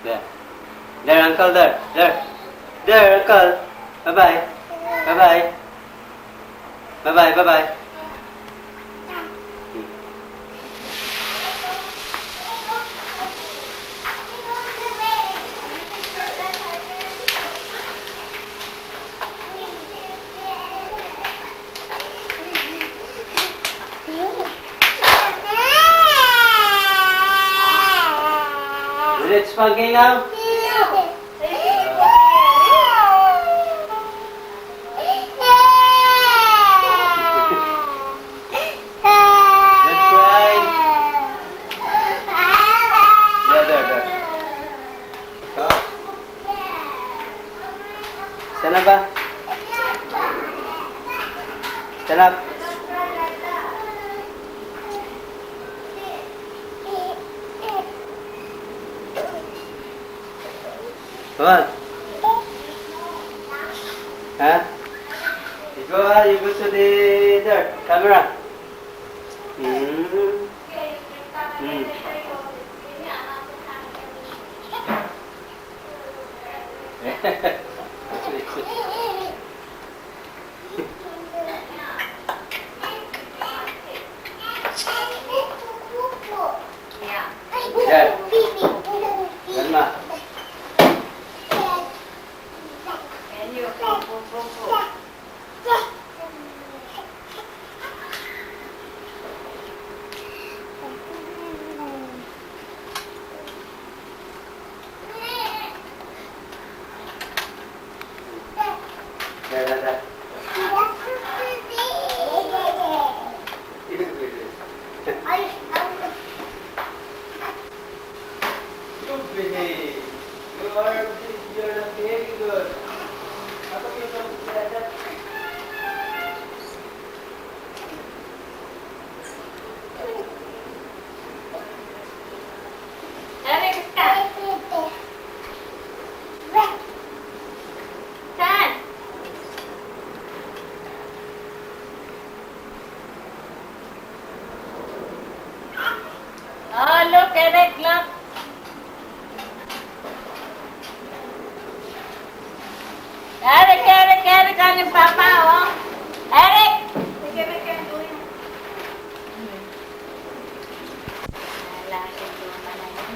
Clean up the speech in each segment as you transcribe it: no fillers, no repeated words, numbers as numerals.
There. There, uncle, there. There. There, uncle. Bye-bye. Bye-bye. Bye-bye, bye-bye. Is it spunky now? Stand up ba? Stand up. Come on. Huh? You go to the there, camera. There. Grandma. There. You're not behaving good. How come you don't do that? Oh, look, Eric, look. Eric, on yung papa, oh. Eric! Sige, doon. Lahat yung luma na yun.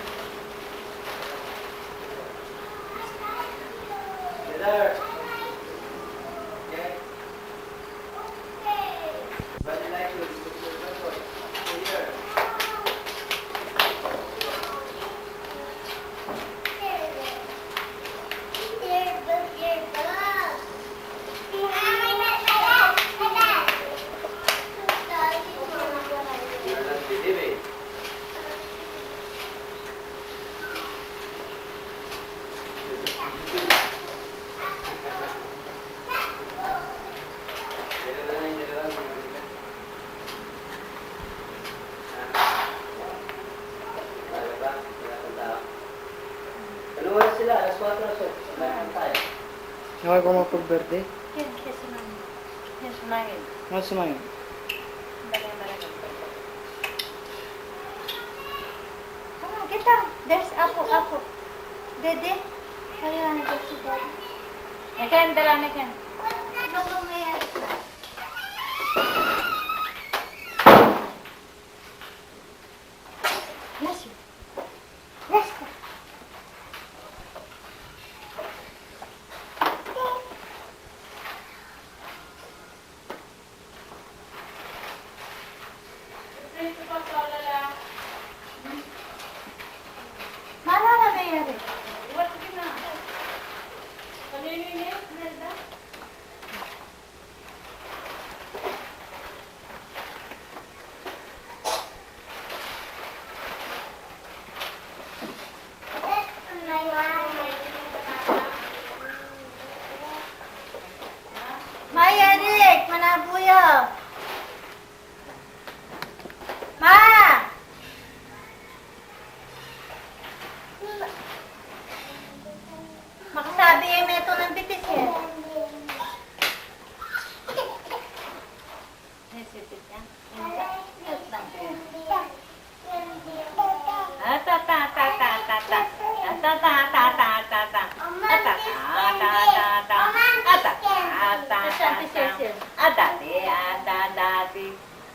There. Okay. But you like to here. Sila, alas 4 so, sabayan tayo. Okay ko mapag-birthday? Yan, kaya sumangin. Yan, sumangin. Ano sumangin? Balay. Come on, get down. There's Apo. Dede. Ayan, nag-get si Daddy. Mekan, dala, Mekan. Bless you. Bless you.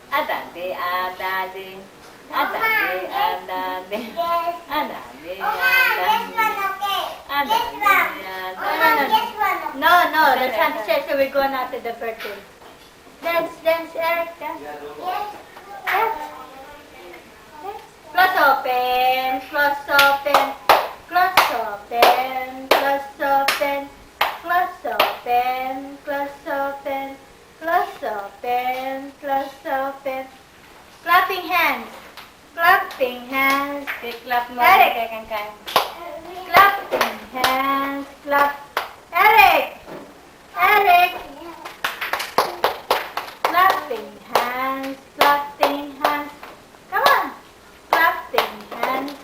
Adade, adade. Adade, adade. Adade, adade. No, no, that's Auntie says so we're going out to the birthday. Dance, dance, Eric, dance. Dance. Close open, close open, close open, close open, close open, close open, close open, close open. Clapping hands, clapping hands. Clap mo. Eric, clapping hands, clap. Eric, Eric. Clapping hands, clapping hands. Come on. Clapping hands.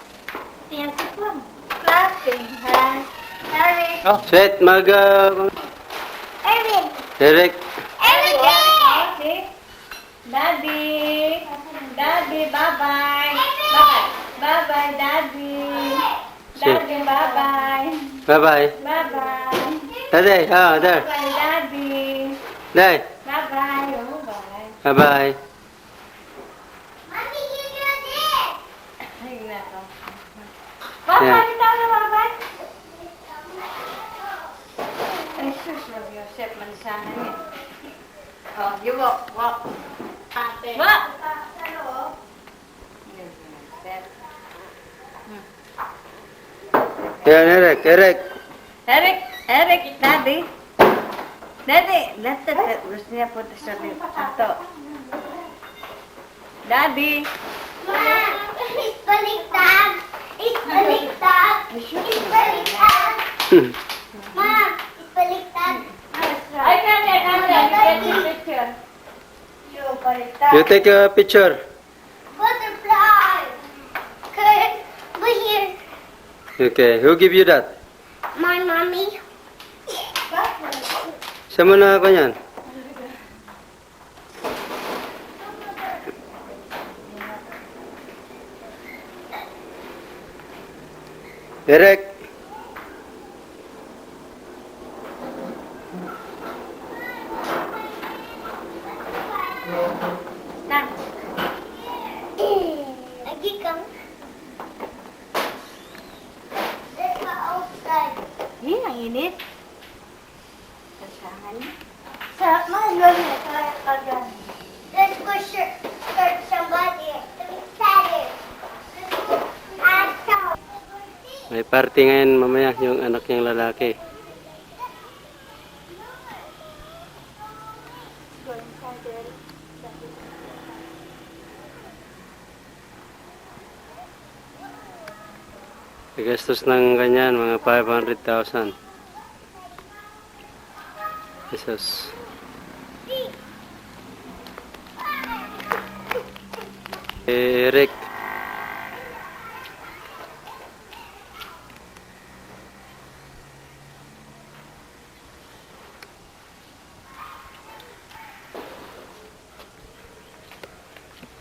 Tingnan si Plum. Clapping hands. Eric. Oh, sweet. Eric. Eric. Eric. Daddy. Daddy, bye-bye. Bye-bye. Bye-bye, Daddy. Daddy, bye-bye. Bye-bye. Bye-bye. Daddy, there. Bye-bye, Daddy. Day. Bye-bye. Oh, bye. Bye-bye. Mommy, you do this. Ay, nako. Bye-bye, Yeah. tayo, bye-bye. Ay, sus, mag-Yosef, mansahan niya. Oh, you walk, walk. Ate. Walk. Yan, Eric. Eric. Eric, Eric, Daddy. Daddy, gusto niya punta sa dito. Daddy. Baliktad! Baliktad! Baliktad! Mom, baliktad! I can't get your picture. You take a picture. Butterfly! Okay, we're here. Okay, who give you that? My mommy. Saan mo na ako yan? Eric. Stand. Lagi kang. Let's go outside. Yun, ang init. Kasahan. Sa malon na tayo. Let's go search somebody. Excited. May party ngayon mamaya yung anak niyang lalaki. Gastos ng ganyan, mga 500,000 pesos. Eric.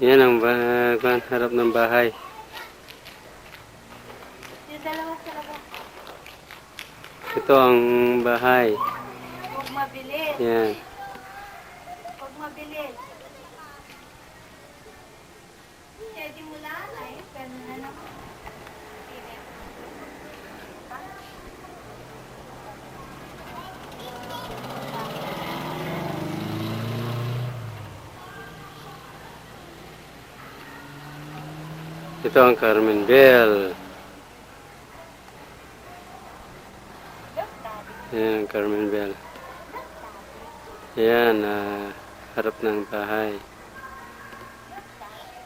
Yan ang harap ng bahay. Yung dalawa sa labas. Ito ang bahay. Huwag mabilis. Yan. Huwag mabilis. Pwede mo lang ay. Pero na naman. Ito ang Carmen Bell. Yan ang Carmen Bell. Yan, harap ng bahay.